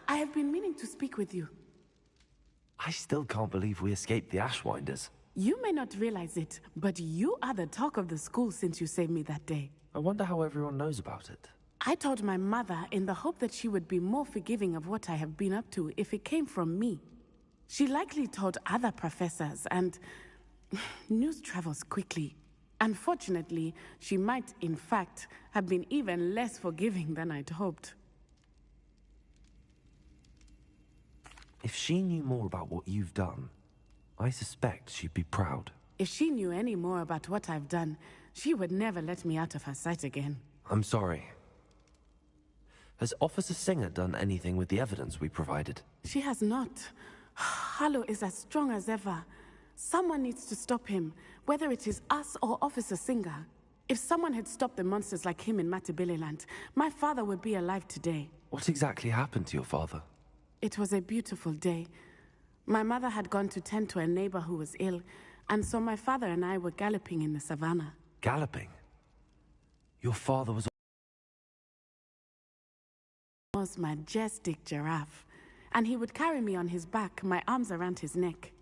I have been meaning to speak with you. I still can't believe we escaped the Ashwinders. You may not realize it, but you are the talk of the school since you saved me that day. I wonder how everyone knows about it. I told my mother in the hope that she would be more forgiving of what I have been up to if it came from me. She likely told other professors, and news travels quickly. Unfortunately, she might, in fact, have been even less forgiving than I'd hoped. If she knew more about what you've done, I suspect she'd be proud. If she knew any more about what I've done, she would never let me out of her sight again. I'm sorry. Has Officer Singer done anything with the evidence we provided? She has not. Harlow is as strong as ever. Someone needs to stop him, whether it is us or Officer Singer. If someone had stopped the monsters like him in Matabeleland, my father would be alive today. What exactly happened to your father? It was a beautiful day. My mother had gone to tend to a neighbor who was ill, and so my father and I were galloping in the savannah. Galloping? Your father was Majestic giraffe, and he would carry me on his back, my arms around his neck.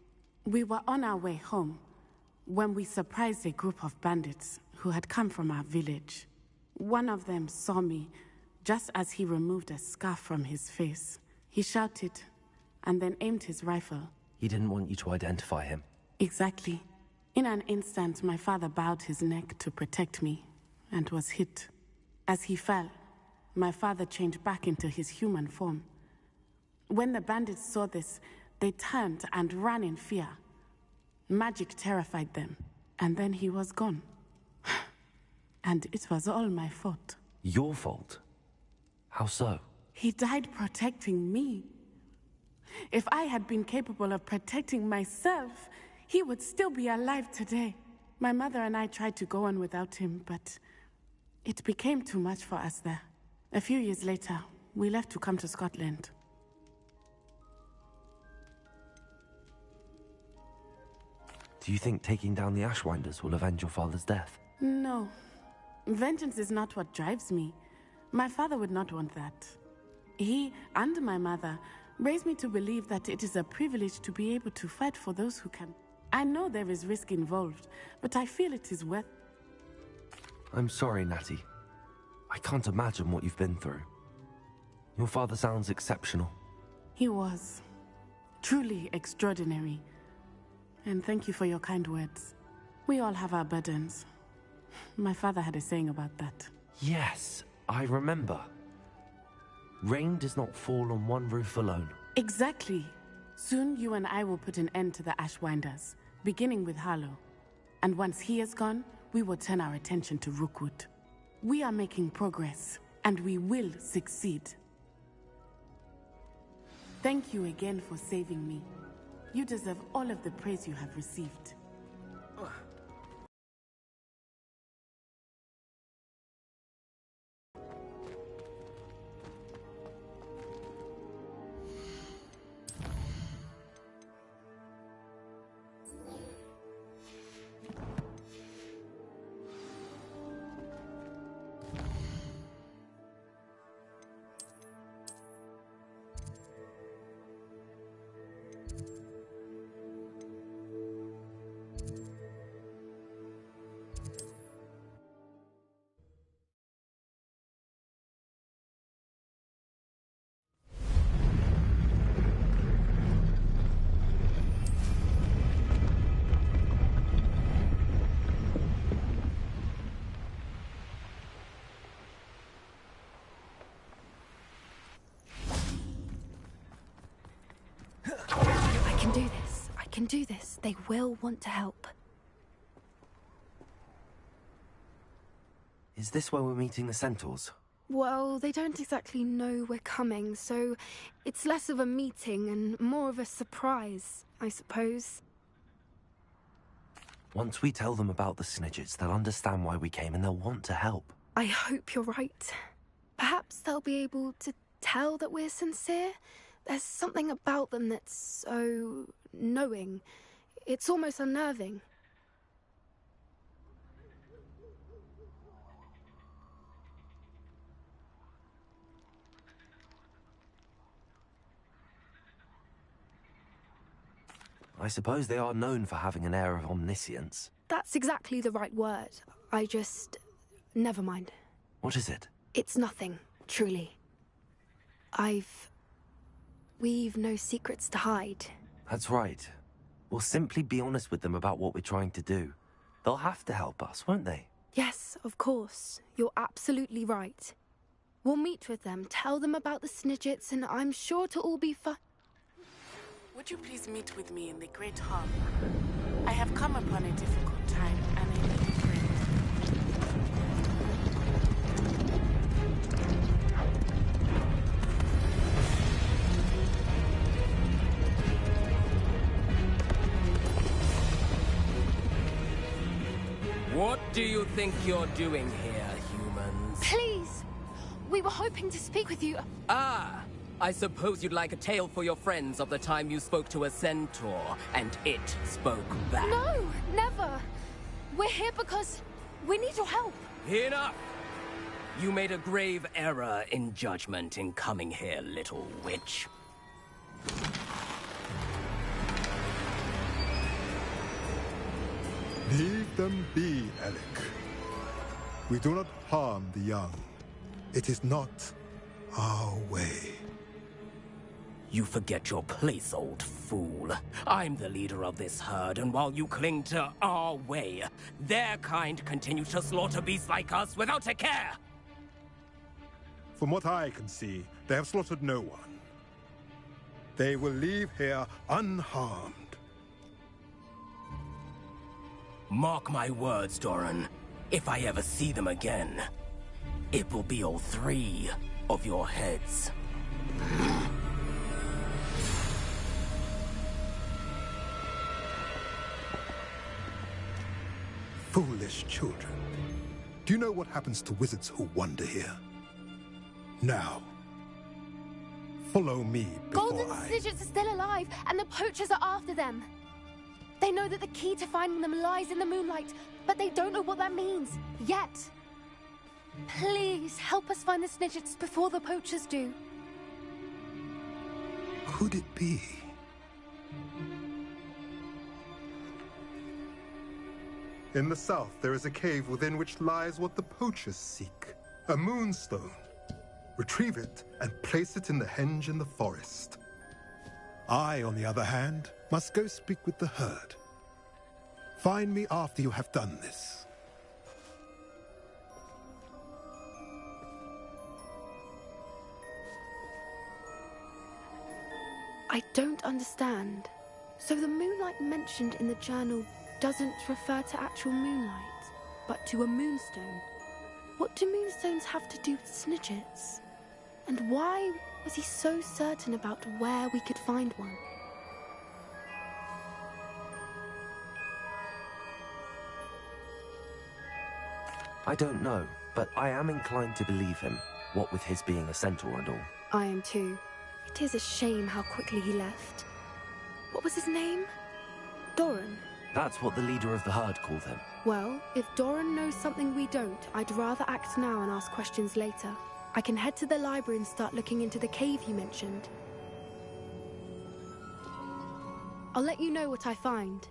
We were on our way home when we surprised a group of bandits who had come from our village. One of them saw me just as he removed a scarf from his face. He shouted and then aimed his rifle. He didn't want you to identify him. Exactly. In an instant, my father bowed his neck to protect me and was hit. As he fell, my father changed back into his human form. When the bandits saw this, they turned and ran in fear. Magic terrified them, and then he was gone. And it was all my fault. Your fault? How so? He died protecting me. If I had been capable of protecting myself, he would still be alive today. My mother and I tried to go on without him, but it became too much for us there. A few years later, we left to come to Scotland. Do you think taking down the Ashwinders will avenge your father's death? No. Vengeance is not what drives me. My father would not want that. He and my mother raised me to believe that it is a privilege to be able to fight for those who can. I know there is risk involved, but I feel it is worth. I'm sorry, Natty. I can't imagine what you've been through. Your father sounds exceptional. He was. Truly extraordinary. And thank you for your kind words. We all have our burdens. My father had a saying about that. Yes, I remember. Rain does not fall on one roof alone. Exactly. Soon you and I will put an end to the Ashwinders, beginning with Harlow. And once he is gone, we will turn our attention to Rookwood. We are making progress, and we will succeed. Thank you again for saving me. You deserve all of the praise you have received. I can do this. They will want to help. Is this where we're meeting the Centaurs? Well, they don't exactly know we're coming, so it's less of a meeting and more of a surprise, I suppose. Once we tell them about the Snidgets, they'll understand why we came and they'll want to help. I hope you're right. Perhaps they'll be able to tell that we're sincere. There's something about them that's so knowing. It's almost unnerving. I suppose they are known for having an air of omniscience. That's exactly the right word. Never mind. What is it? It's nothing, truly. We've no secrets to hide. That's right. We'll simply be honest with them about what we're trying to do. They'll have to help us, won't they? Yes, of course. You're absolutely right. We'll meet with them, tell them about the Snidgets, and I'm sure it'll all be fun. Would you please meet with me in the Great Hall? I have come upon a difficult time, and I need a friend. What do you think you're doing here, humans? Please! We were hoping to speak with you. Ah! I suppose you'd like a tale for your friends of the time you spoke to a centaur, and it spoke back. No, never. We're here because we need your help. Enough! You made a grave error in judgment in coming here, little witch. Leave them be, Alec. We do not harm the young. It is not our way. You forget your place, old fool. I'm the leader of this herd, and while you cling to our way, their kind continue to slaughter beasts like us without a care! From what I can see, they have slaughtered no one. They will leave here unharmed. Mark my words, Doran. If I ever see them again, it will be all 3 of your heads. Foolish children. Do you know what happens to wizards who wander here? Now, follow me before Golden Snidgets are still alive, and the poachers are after them. They know that the key to finding them lies in the moonlight, but they don't know what that means, yet. Please, help us find the Snidgets before the poachers do. Could it be? In the south, there is a cave within which lies what the poachers seek. A moonstone. Retrieve it and place it in the henge in the forest. I, on the other hand, must go speak with the herd. Find me after you have done this. I don't understand. So the moonlight mentioned in the journal doesn't refer to actual moonlight, but to a moonstone. What do moonstones have to do with Snidgets? And why was he so certain about where we could find one? I don't know, but I am inclined to believe him, what with his being a centaur and all. I am too. It is a shame how quickly he left. What was his name? Doran. That's what the leader of the herd called him. Well, if Doran knows something we don't, I'd rather act now and ask questions later. I can head to the library and start looking into the cave you mentioned. I'll let you know what I find.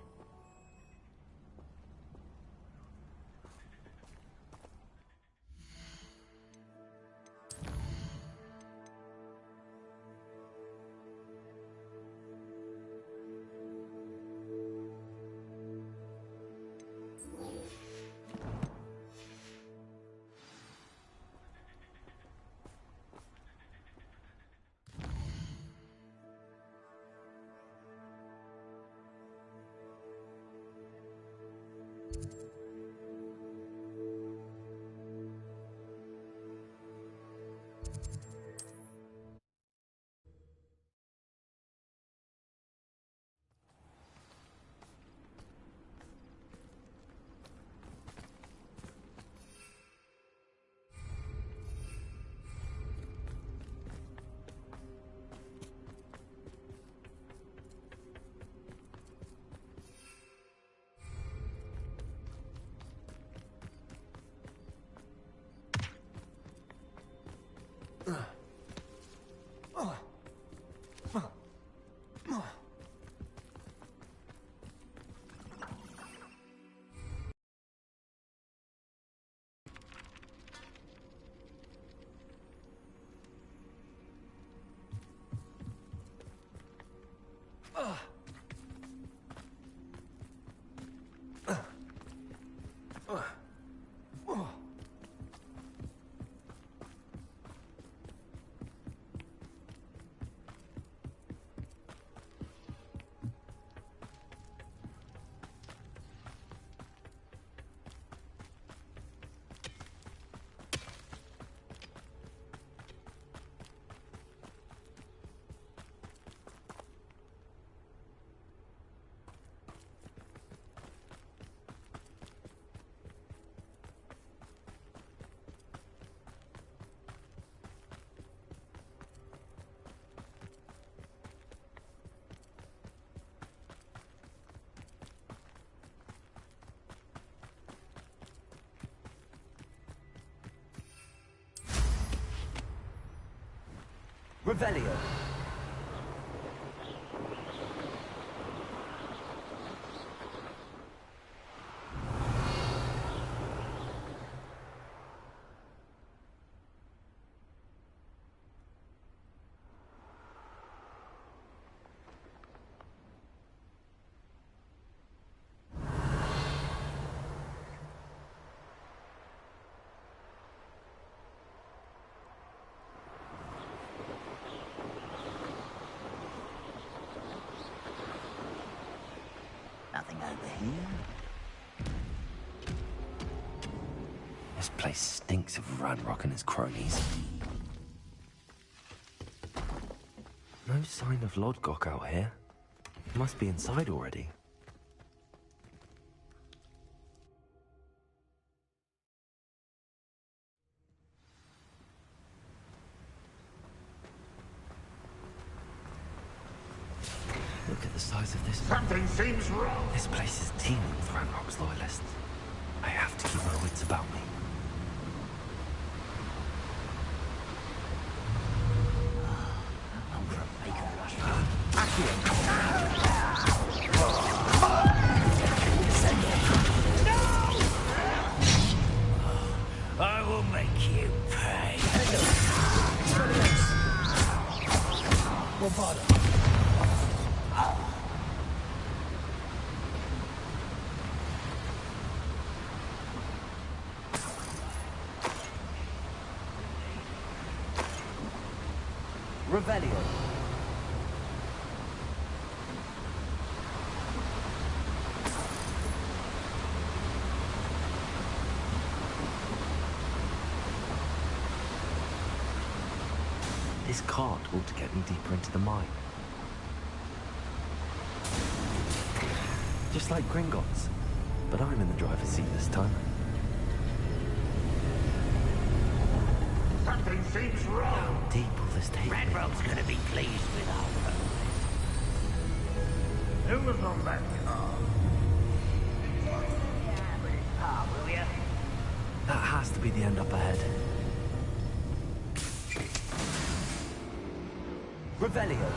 Revelio. Nothing over here. This place stinks of Ranrock and his cronies. No sign of Lodgok out here. He must be inside already. Look at the size of this. Something seems wrong. This place is teeming with Ranrock's loyalists. I have to keep my wits about me. I'm gonna make a rush. I will make you pay. Revelio. This cart ought to get me deeper into the mine. Just like Gringotts, but I'm in the driver's seat this time. Something seems wrong. How deep will this take me? Ranrock's gonna be pleased with our progress. Who was on that car? Will ya? That has to be the end up ahead. Revelio.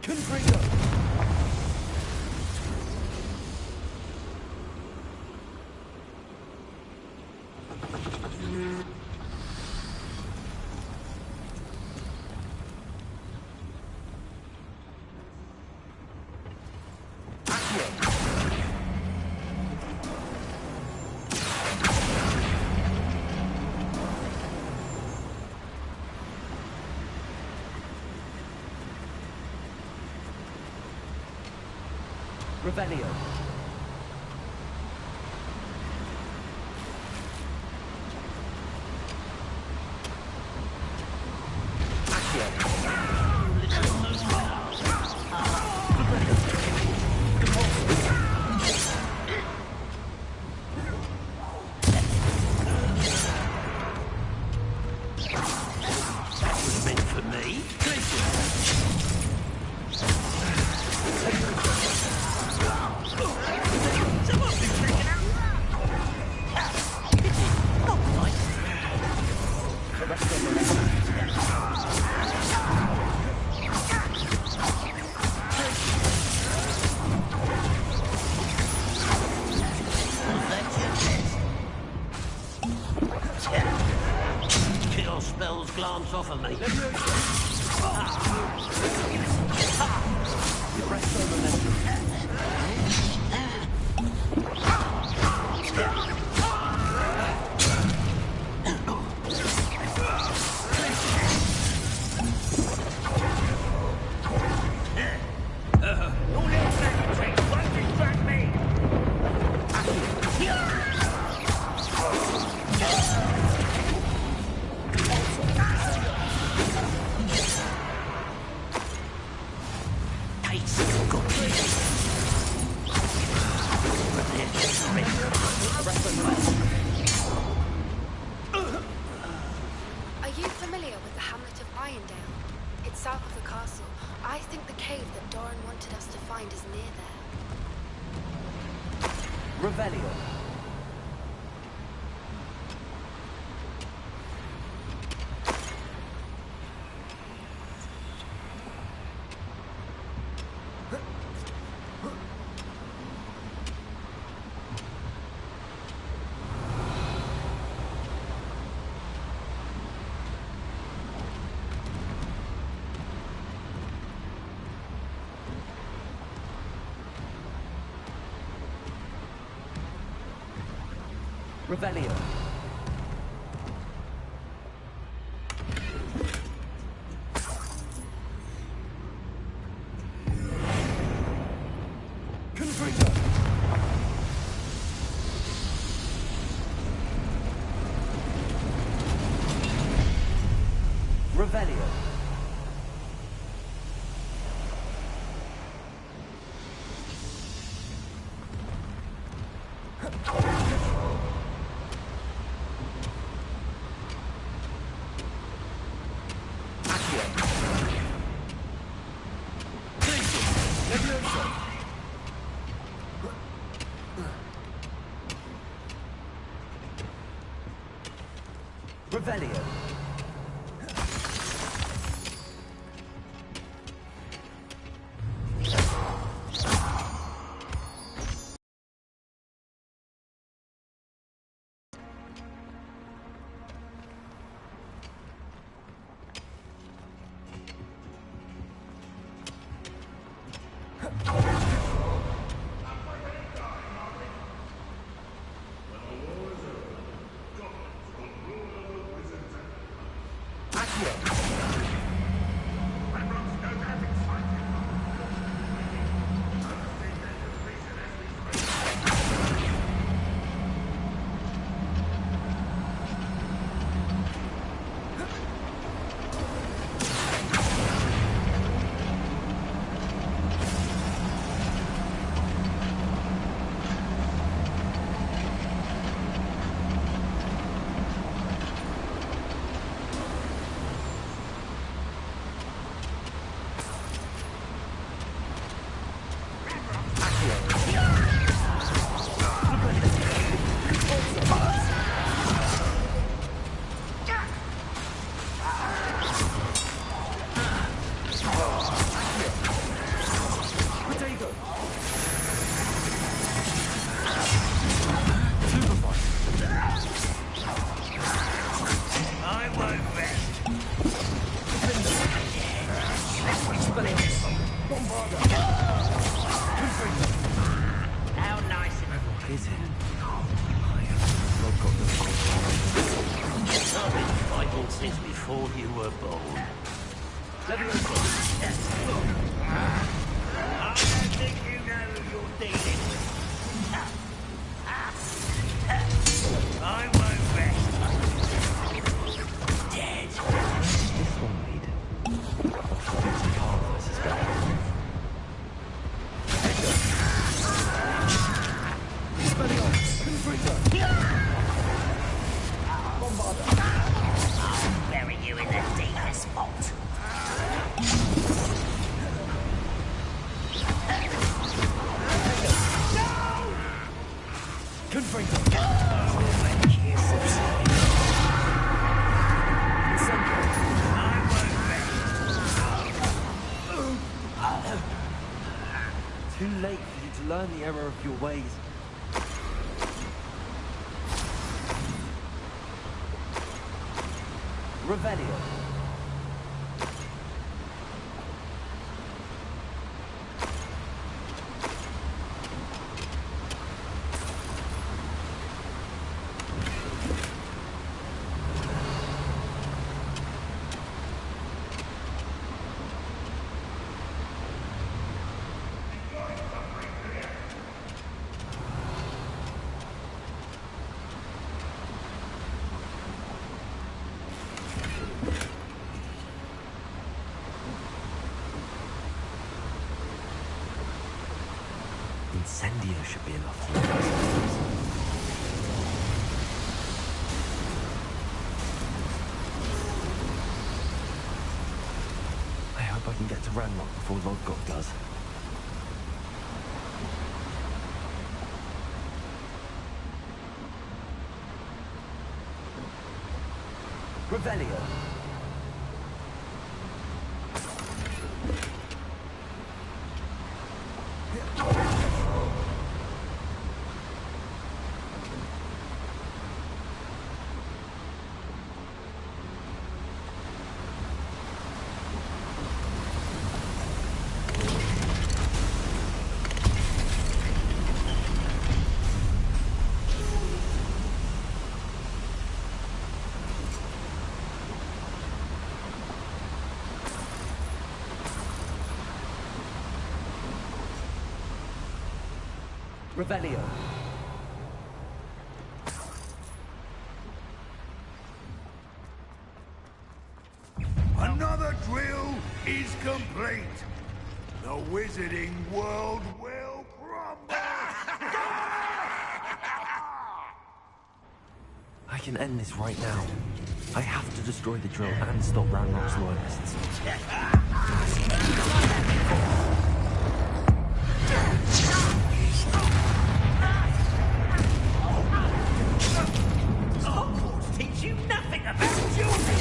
Confringo! Revelio. That was meant for me. hands off of me. You press over momentum. Your little snake tricks won't distract me. Are you familiar with the hamlet of Irondale? It's south of the castle. I think the cave that Doran wanted us to find is near there. Revelio. Revelio. Confringo. Revelio. Revelio. How nice Is it? I've been fighting since before you were born. I don't think you know who you're dealing with. I won't rest. Dead. This one lead. What's the beauty car versus guy? I'll bury you in the deepest spot. Too late for you to learn the error of your ways. Revelio. Incendio should be enough to us. I hope I can get to Ranrock before Lodgok does. Revelio. Revelio. Another drill is complete. The wizarding world will crumble. I can end this right now. I have to destroy the drill and stop Ranrock's loyalists. Hogwarts teach you nothing about jewelry.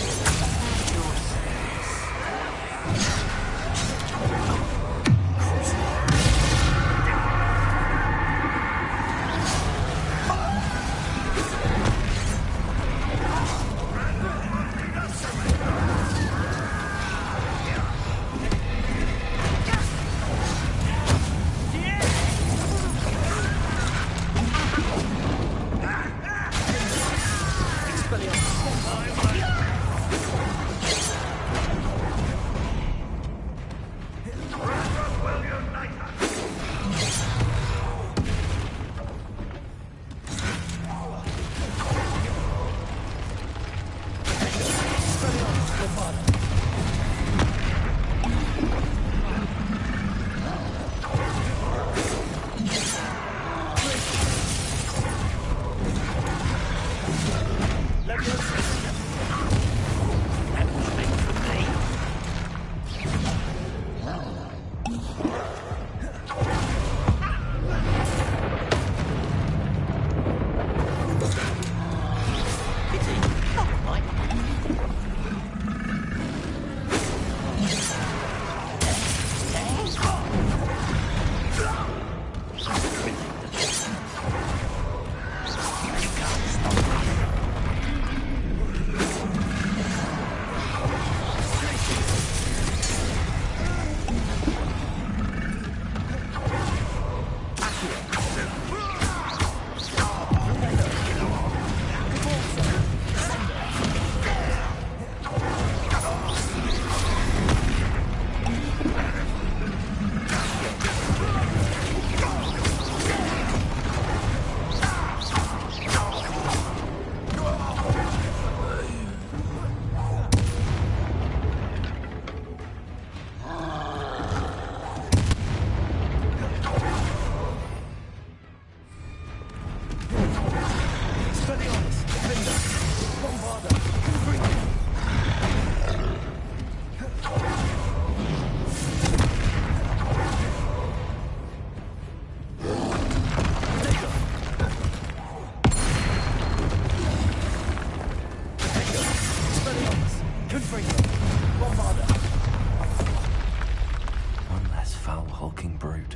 One less foul hulking brute.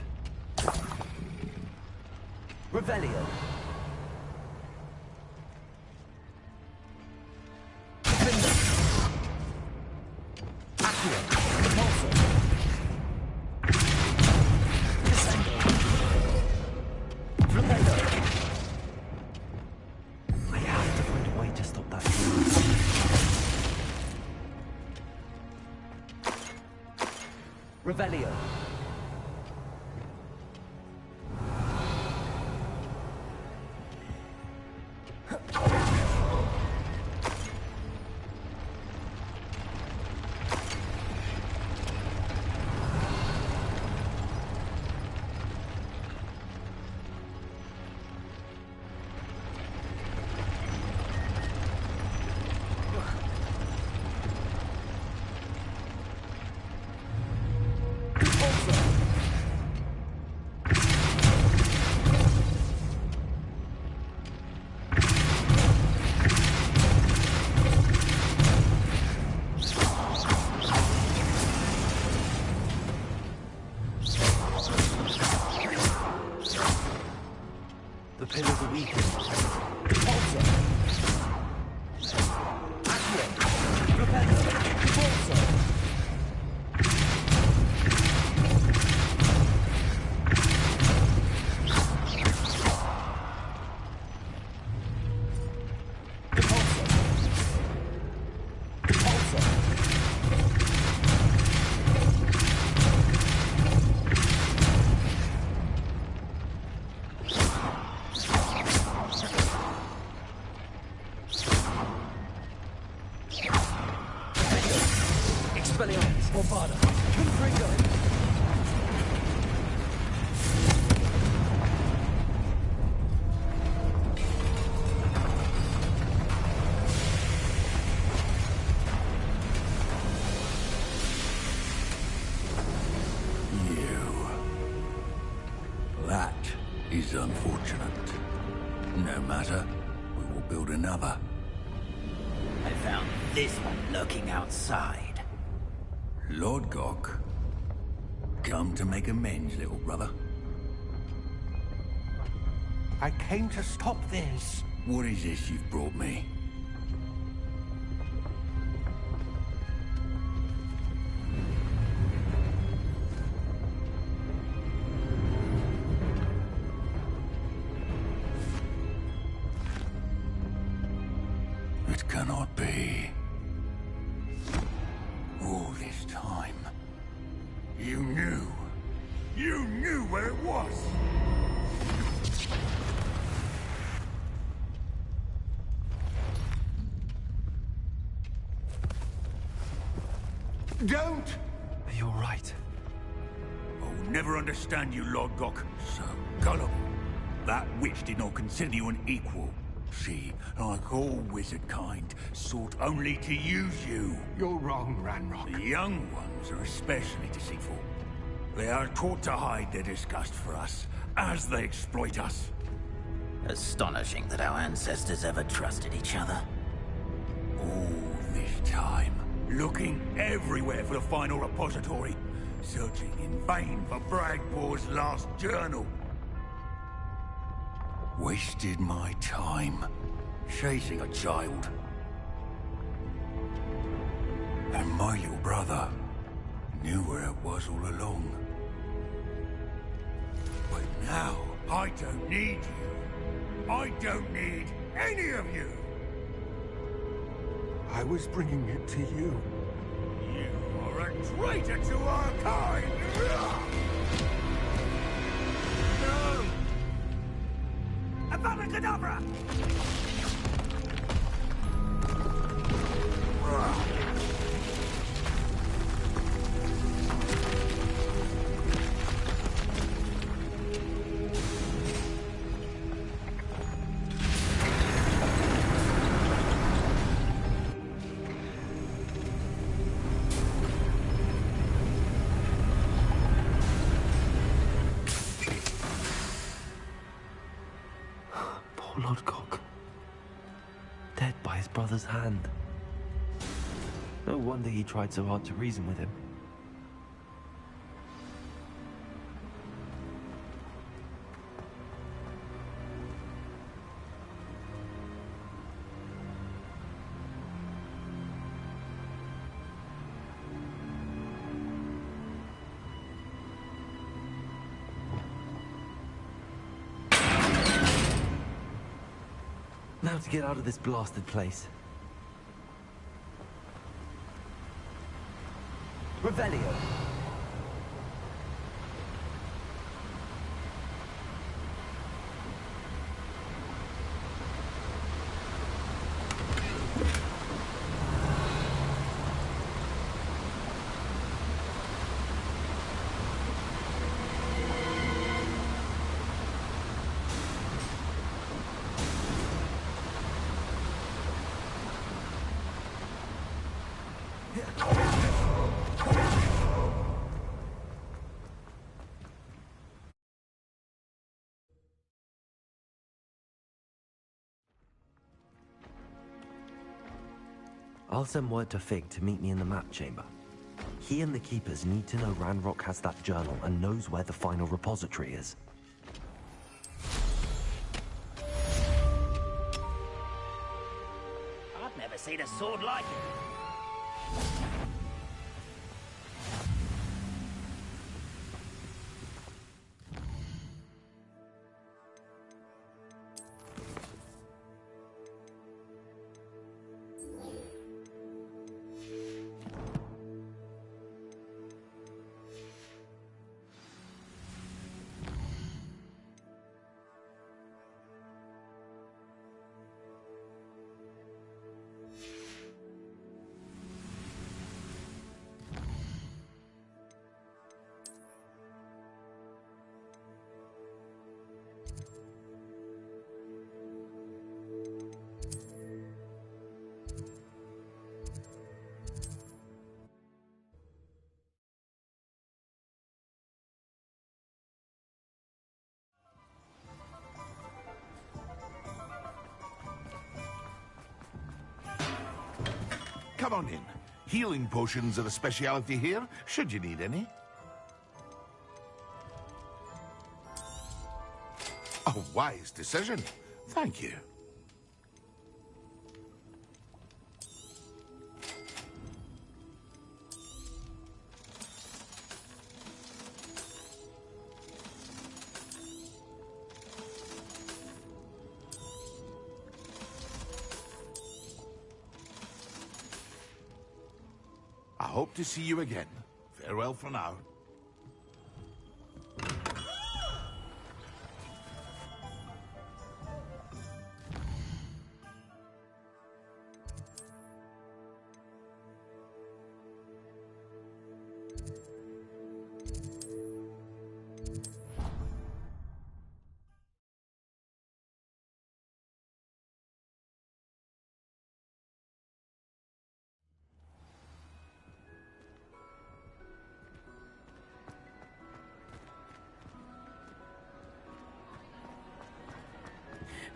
Revelio. I have to find a way to stop that drill. Revelio. The pillars are weakened. Repulsor! Accio! Repelsor! Repulsor! Is unfortunate. No matter, we will build another. I found this one lurking outside. Lord Gok, come to make amends, little brother. I came to stop this. What is this you've brought me? It cannot be. All this time, you knew. You knew where it was. Don't! You're right. I'll never understand you, Lord Gok. So gullible. That witch did not consider you an equal. She, like all wizard kind, sought only to use you. You're wrong, Ranrock. The young ones are especially deceitful. They are taught to hide their disgust for us, as they exploit us. Astonishing that our ancestors ever trusted each other. All this time, looking everywhere for the final repository, searching in vain for Bragbor's last journal. Wasted my time, chasing a child. And my little brother knew where it was all along. But now, I don't need you. I don't need any of you. I was bringing it to you. You are a traitor to our kind! No! Abracadabra! Lord Gok. Dead by his brother's hand. No wonder he tried so hard to reason with him. Now to get out of this blasted place. Revelio! I'll send word to Fig to meet me in the map chamber. He and the Keepers need to know Ranrock has that journal and knows where the final repository is. seen a sword like it. Come on in. Healing potions are a speciality here, should you need any. A wise decision. Thank you. I hope to see you again. Farewell for now.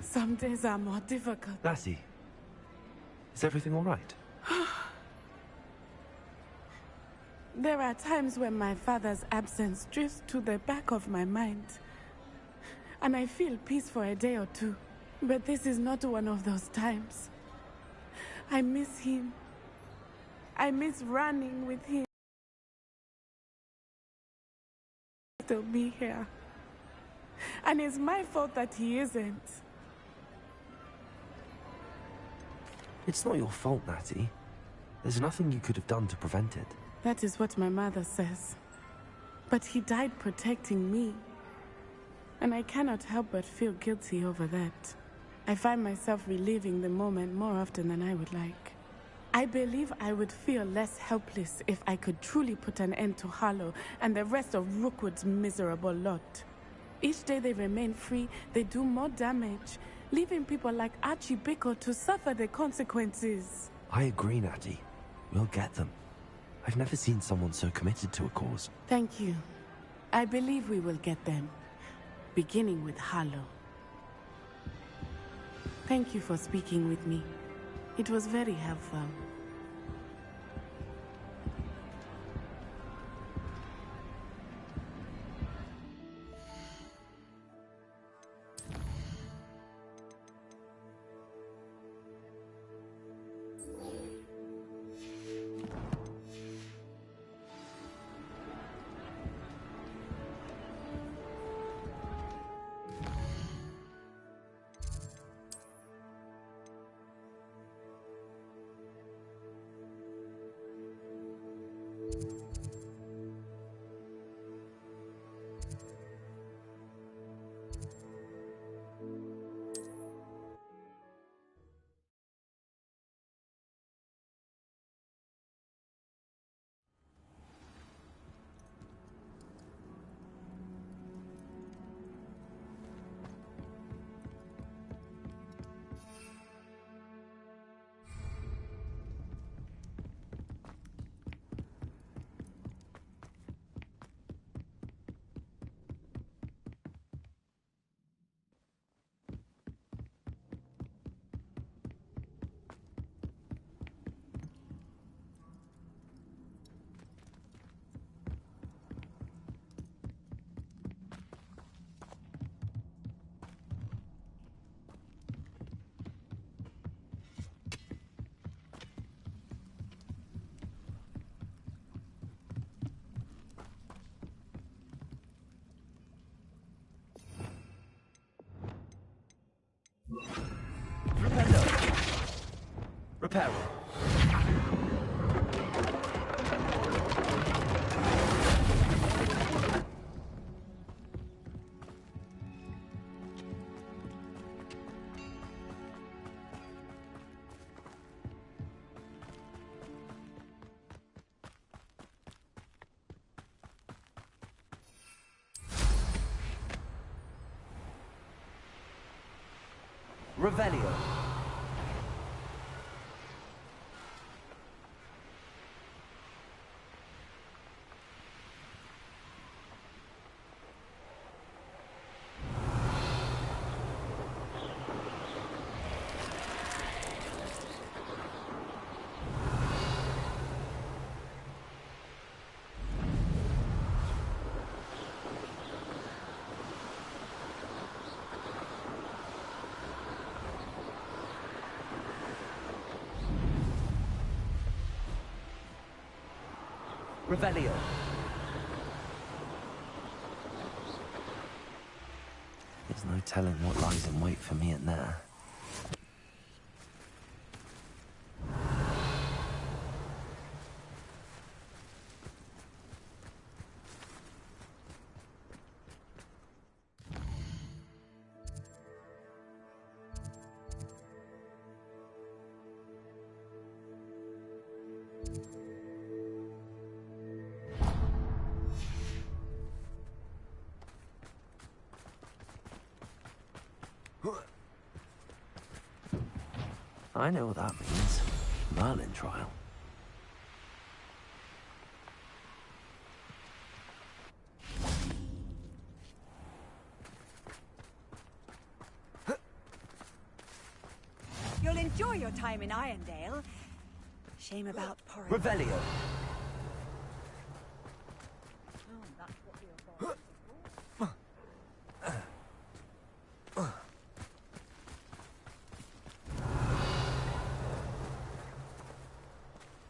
Some days are more difficult. Lassie, is everything all right? There are times when my father's absence drifts to the back of my mind, and I feel peace for a day or two. But this is not one of those times. I miss him. I miss running with him. He'll be here. And it's my fault that he isn't. It's not your fault, Natty. There's nothing you could have done to prevent it. That is what my mother says. But he died protecting me. And I cannot help but feel guilty over that. I find myself reliving the moment more often than I would like. I believe I would feel less helpless if I could truly put an end to Harlow and the rest of Rookwood's miserable lot. Each day they remain free, they do more damage, leaving people like Archie Bickle to suffer the consequences. I agree, Natty. We'll get them. I've never seen someone so committed to a cause. Thank you. I believe we will get them, beginning with Harlow. Thank you for speaking with me. It was very helpful. Reparo. Revelio. Revelio. There's no telling what lies in wait for me in there. I know what that means. Merlin trial. You'll enjoy your time in Irondale. Shame about porridge. Revelio. Oh, that's what the authorities are for.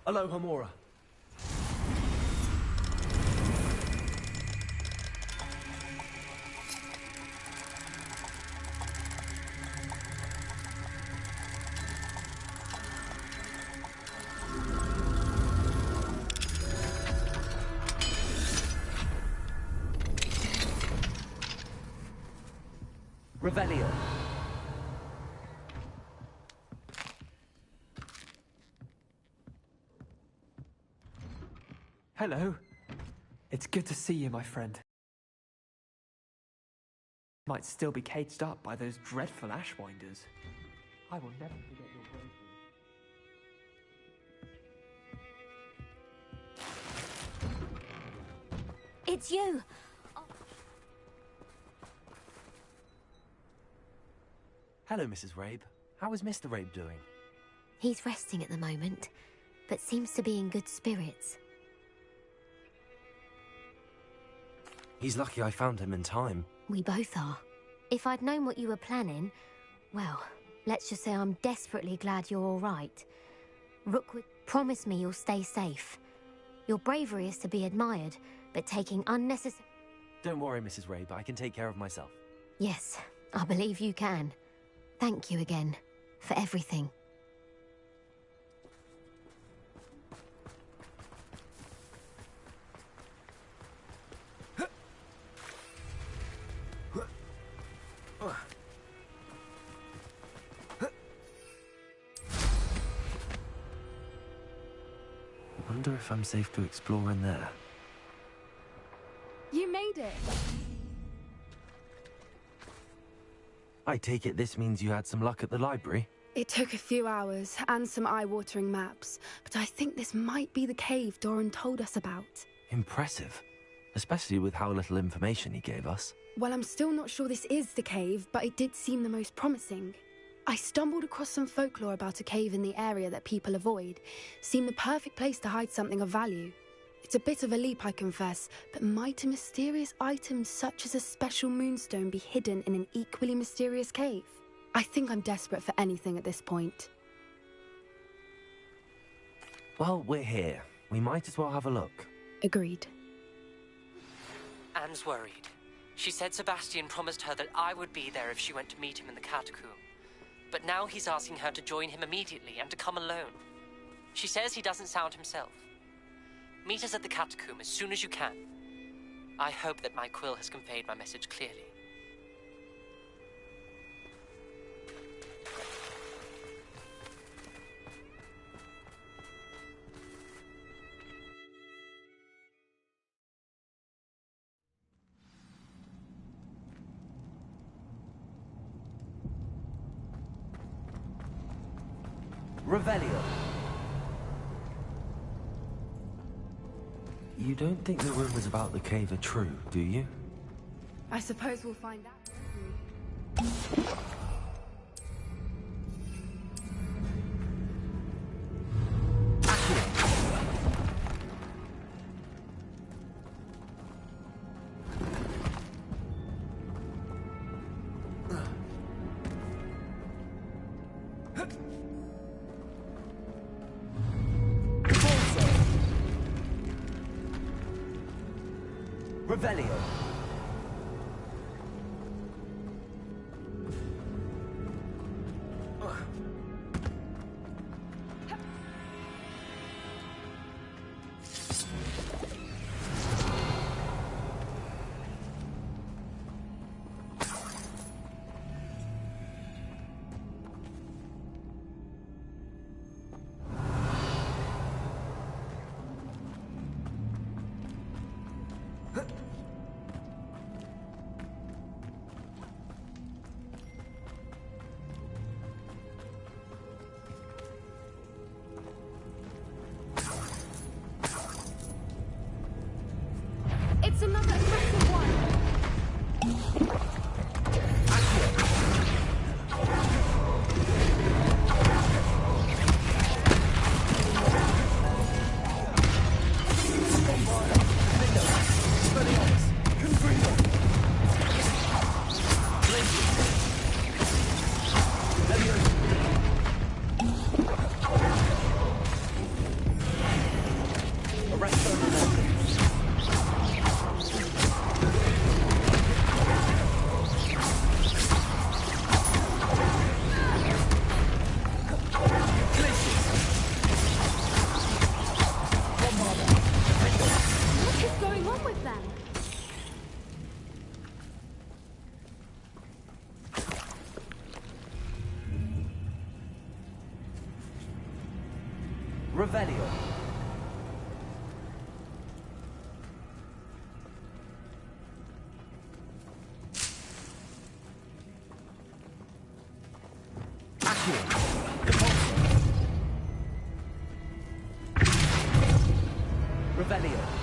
Aloha Mora. Revelio. Hello. It's good to see you, my friend. Might still be caged up by those dreadful ashwinders. I will never forget your bravery. It's you! Hello, Mrs. Rabe. How is Mr. Rabe doing? He's resting at the moment, but seems to be in good spirits. He's lucky I found him in time. We both are. If I'd known what you were planning, well, let's just say I'm desperately glad you're all right. Rookwood, promise me you'll stay safe. Your bravery is to be admired, but taking unnecessary... Don't worry, Mrs. Rabe. I can take care of myself. Yes, I believe you can. Thank you again, for everything. I wonder if I'm safe to explore in there. You made it! I take it this means you had some luck at the library? It took a few hours and some eye-watering maps, but I think this might be the cave Doran told us about. Impressive. Especially with how little information he gave us. Well, I'm still not sure this is the cave, but it did seem the most promising. I stumbled across some folklore about a cave in the area that people avoid. Seemed the perfect place to hide something of value. It's a bit of a leap, I confess, but might a mysterious item such as a special moonstone be hidden in an equally mysterious cave? I think I'm desperate for anything at this point. Well, we're here. We might as well have a look. Agreed. Anne's worried. She said Sebastian promised her that I would be there if she went to meet him in the catacomb. But now he's asking her to join him immediately and to come alone. She says he doesn't sound himself. Meet us at the catacomb as soon as you can. I hope that my quill has conveyed my message clearly. Revelio. You don't think the rumors about the cave are true, do you? I suppose we'll find out. Revelio. It's another aggressive one. Revelio. Revelio.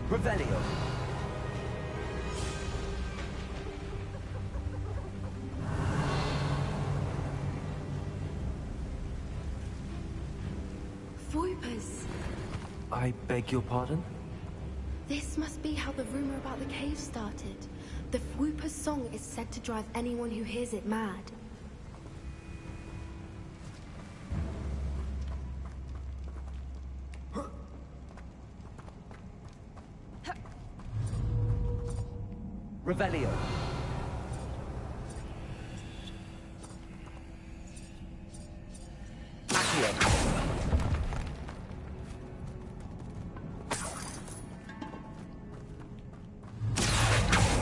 Revelio. Voipers. I beg your pardon? This must be how the rumor about the cave started. The Whooper's song is said to drive anyone who hears it mad. Revelio.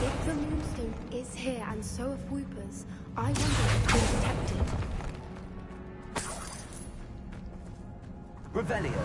If the Moonstone is here and so are Whoopers, I wonder if it's been detected. Revelio.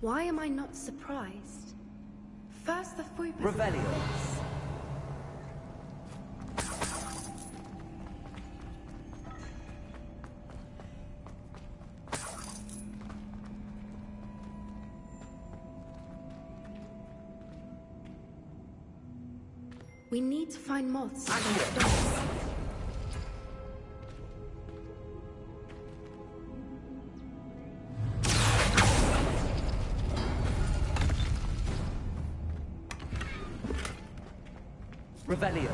Why am I not surprised? First the Whoopers. Revelio. We need to find moths and stones. Revelio.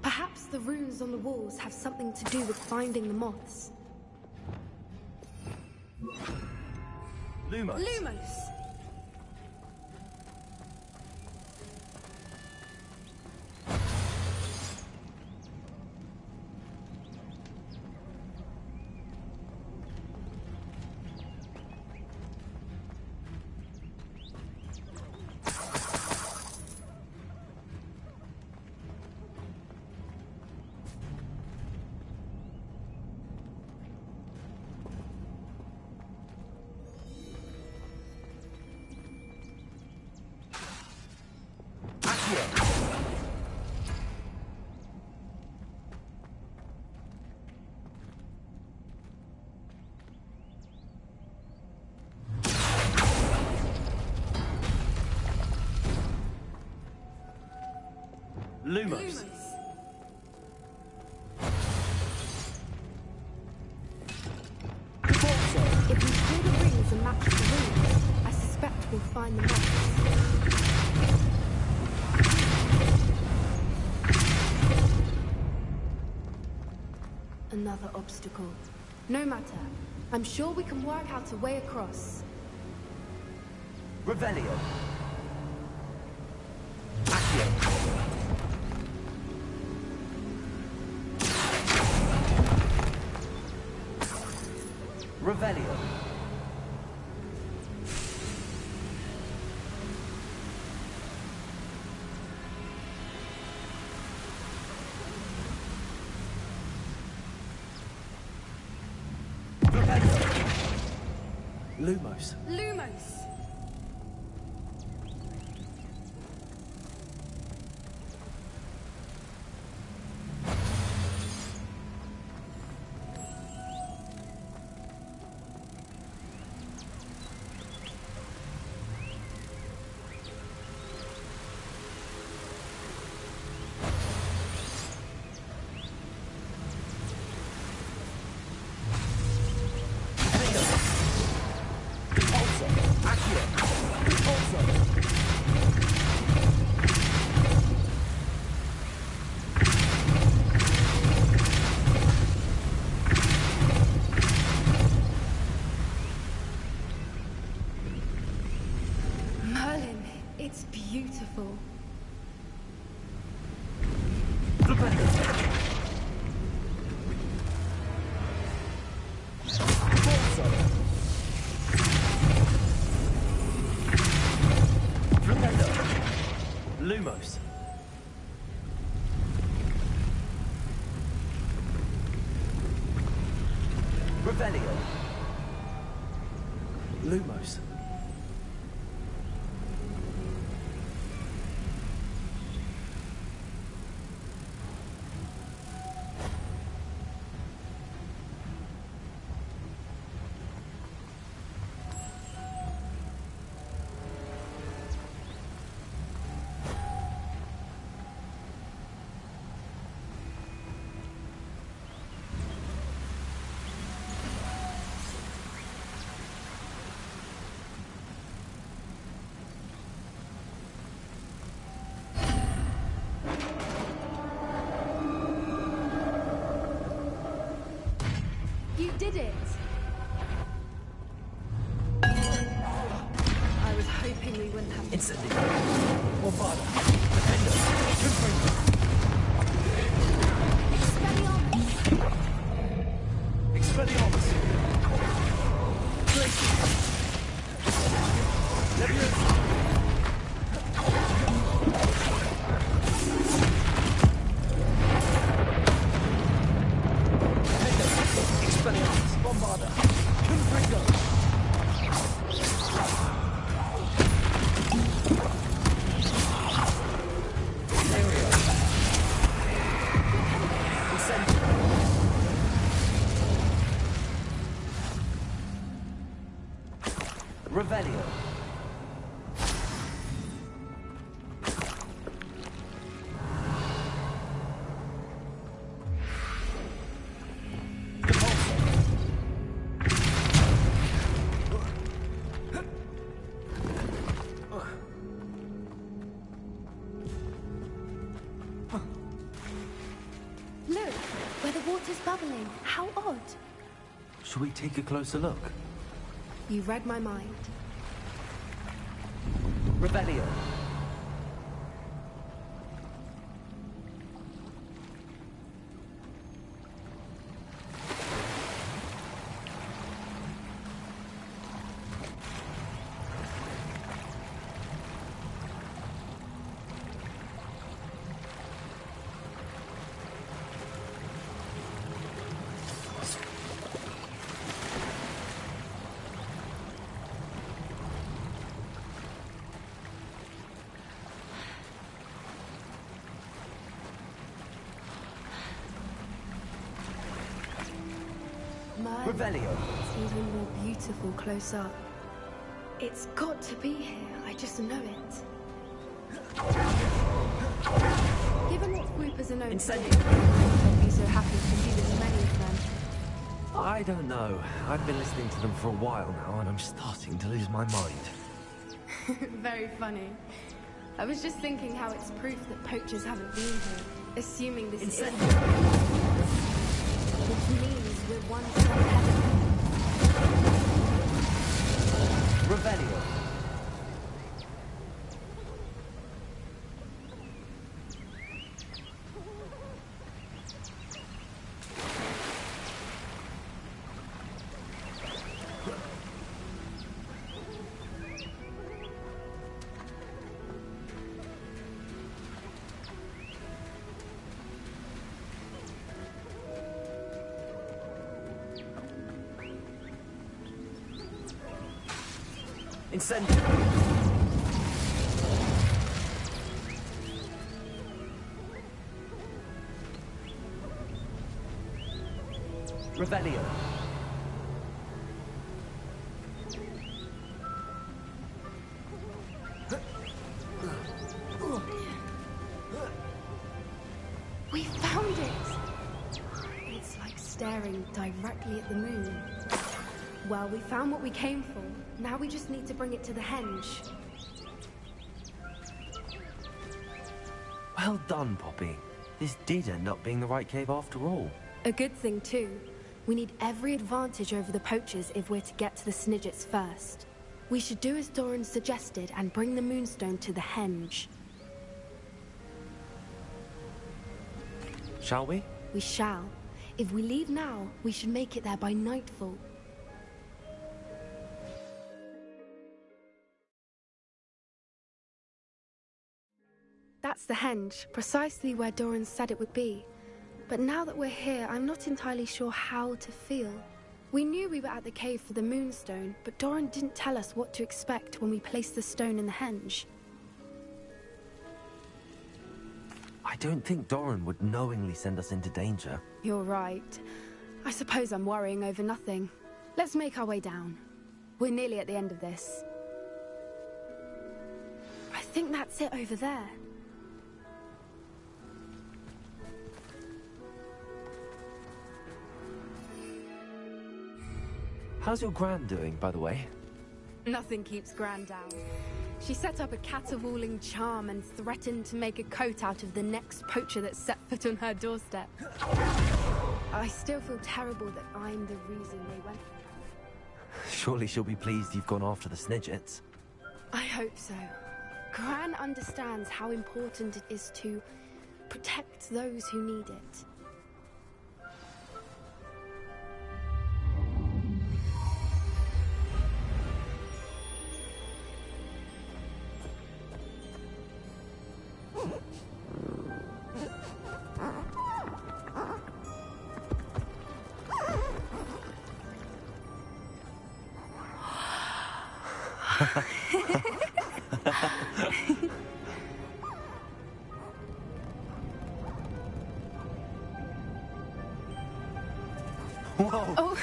Perhaps the runes on the walls have something to do with finding the moths. Lumos. Lumos! Lumos. If we pull the rings and match the runes, I suspect we'll find the moths. Another obstacle. No matter. I'm sure we can work out a way across. Revelio. Revelio. Lumos. Lumos! Merlin, it's beautiful. Lumos. Revelio. Lumos. You did it! I was hoping we wouldn't have... Instantly. Or father. Defender. Confirm. Expelliarmus! Glacier! Leviosa! water's bubbling. How odd. Should we take a closer look? You read my mind. Revelio. Revelio. It's even more beautiful close up. It's got to be here. I just know it. Given what Swoopers are known for, I'd be so happy to see this many of them. I don't know. I've been listening to them for a while now, and I'm starting to lose my mind. Very funny. I was just thinking how it's proof that poachers haven't been here, assuming this is... Which means we're one step ahead of them. Revelio. Incendio. Revelio. We found it! It's like staring directly at the moon. Well, we found what we came for. Now we just need to bring it to the henge. Well done, Poppy. This did end up being the right cave after all. A good thing, too. We need every advantage over the poachers if we're to get to the Snidgets first. We should do as Doran suggested and bring the Moonstone to the henge. Shall we? We shall. If we leave now, we should make it there by nightfall. That's the henge, precisely where Doran said it would be. But now that we're here, I'm not entirely sure how to feel. We knew we were at the cave for the Moonstone, but Doran didn't tell us what to expect when we placed the stone in the henge. I don't think Doran would knowingly send us into danger. You're right. I suppose I'm worrying over nothing. Let's make our way down. We're nearly at the end of this. I think that's it over there. How's your Gran doing, by the way? Nothing keeps Gran down. She set up a caterwauling charm and threatened to make a coat out of the next poacher that set foot on her doorstep. I still feel terrible that I'm the reason they went. Surely she'll be pleased you've gone after the Snidgets. I hope so. Gran understands how important it is to protect those who need it. Whoa! Oh.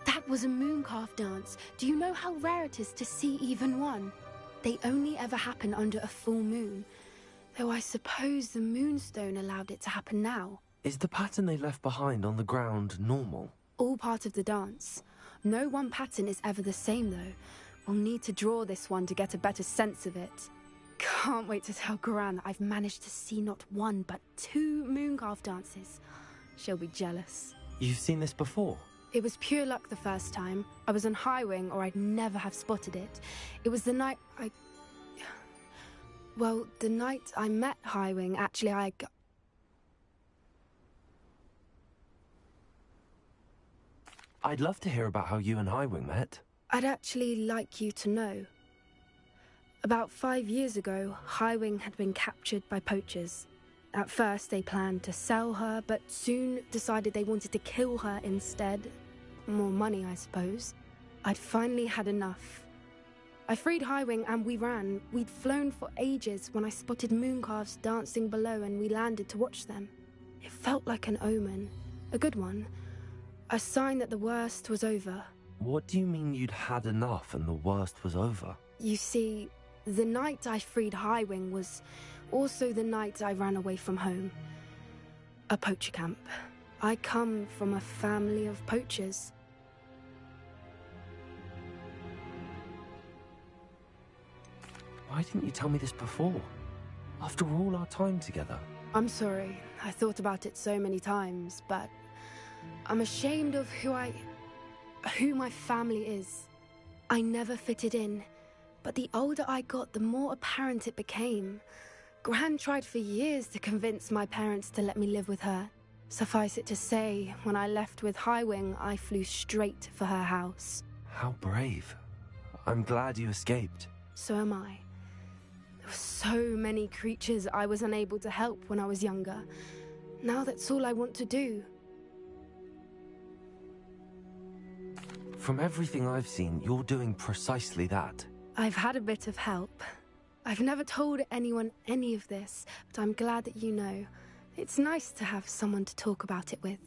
That was a mooncalf dance. Do you know how rare it is to see even one? They only ever happen under a full moon. Though I suppose the Moonstone allowed it to happen now. Is the pattern they left behind on the ground normal? All part of the dance. No one pattern is ever the same, though. We'll need to draw this one to get a better sense of it. can't wait to tell Gran that I've managed to see not one, but 2 Mooncarve dances. She'll be jealous. You've seen this before? It was pure luck the first time. I was on Highwing, or I'd never have spotted it. It was the night Well, the night I met Highwing, actually, I'd love to hear about how you and Highwing met. I'd actually like you to know. About 5 years ago, Highwing had been captured by poachers. At first, they planned to sell her, but soon decided they wanted to kill her instead. More money, I suppose. I'd finally had enough. I freed Highwing and we ran. We'd flown for ages when I spotted Mooncarves dancing below and we landed to watch them. It felt like an omen. A good one. A sign that the worst was over. What do you mean you'd had enough and the worst was over? You see, the night I freed Highwing was also the night I ran away from home. A poacher camp. I come from a family of poachers. Why didn't you tell me this before? After all our time together. I'm sorry. I thought about it so many times, but I'm ashamed of who my family is. I never fitted in, but the older I got, the more apparent it became. Gran tried for years to convince my parents to let me live with her. Suffice it to say, when I left with Highwing, I flew straight for her house. How brave. I'm glad you escaped. So am I. There were so many creatures I was unable to help when I was younger. Now that's all I want to do. From everything I've seen, you're doing precisely that. I've had a bit of help. I've never told anyone any of this, but I'm glad that you know. It's nice to have someone to talk about it with.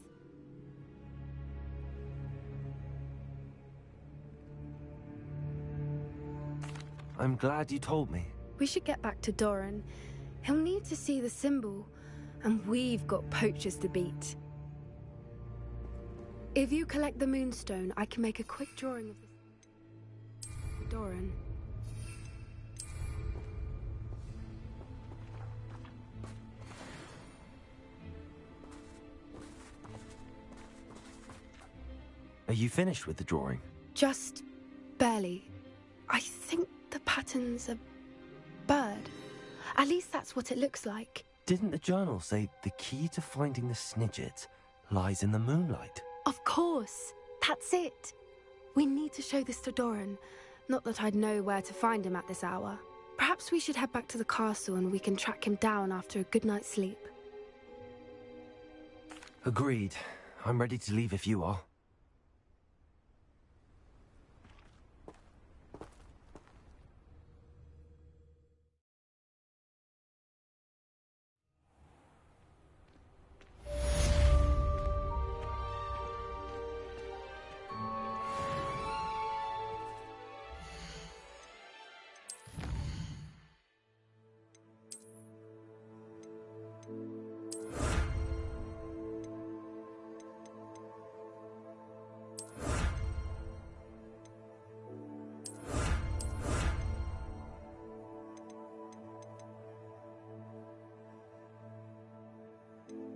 I'm glad you told me. We should get back to Doran. He'll need to see the symbol, and we've got poachers to beat. If you collect the Moonstone, I can make a quick drawing of this. Doran. Are you finished with the drawing? Just barely. I think the pattern's a bird. At least that's what it looks like. Didn't the journal say the key to finding the Snidget lies in the moonlight? Of course. That's it. We need to show this to Doran. Not that I'd know where to find him at this hour. Perhaps we should head back to the castle and we can track him down after a good night's sleep. Agreed. I'm ready to leave if you are.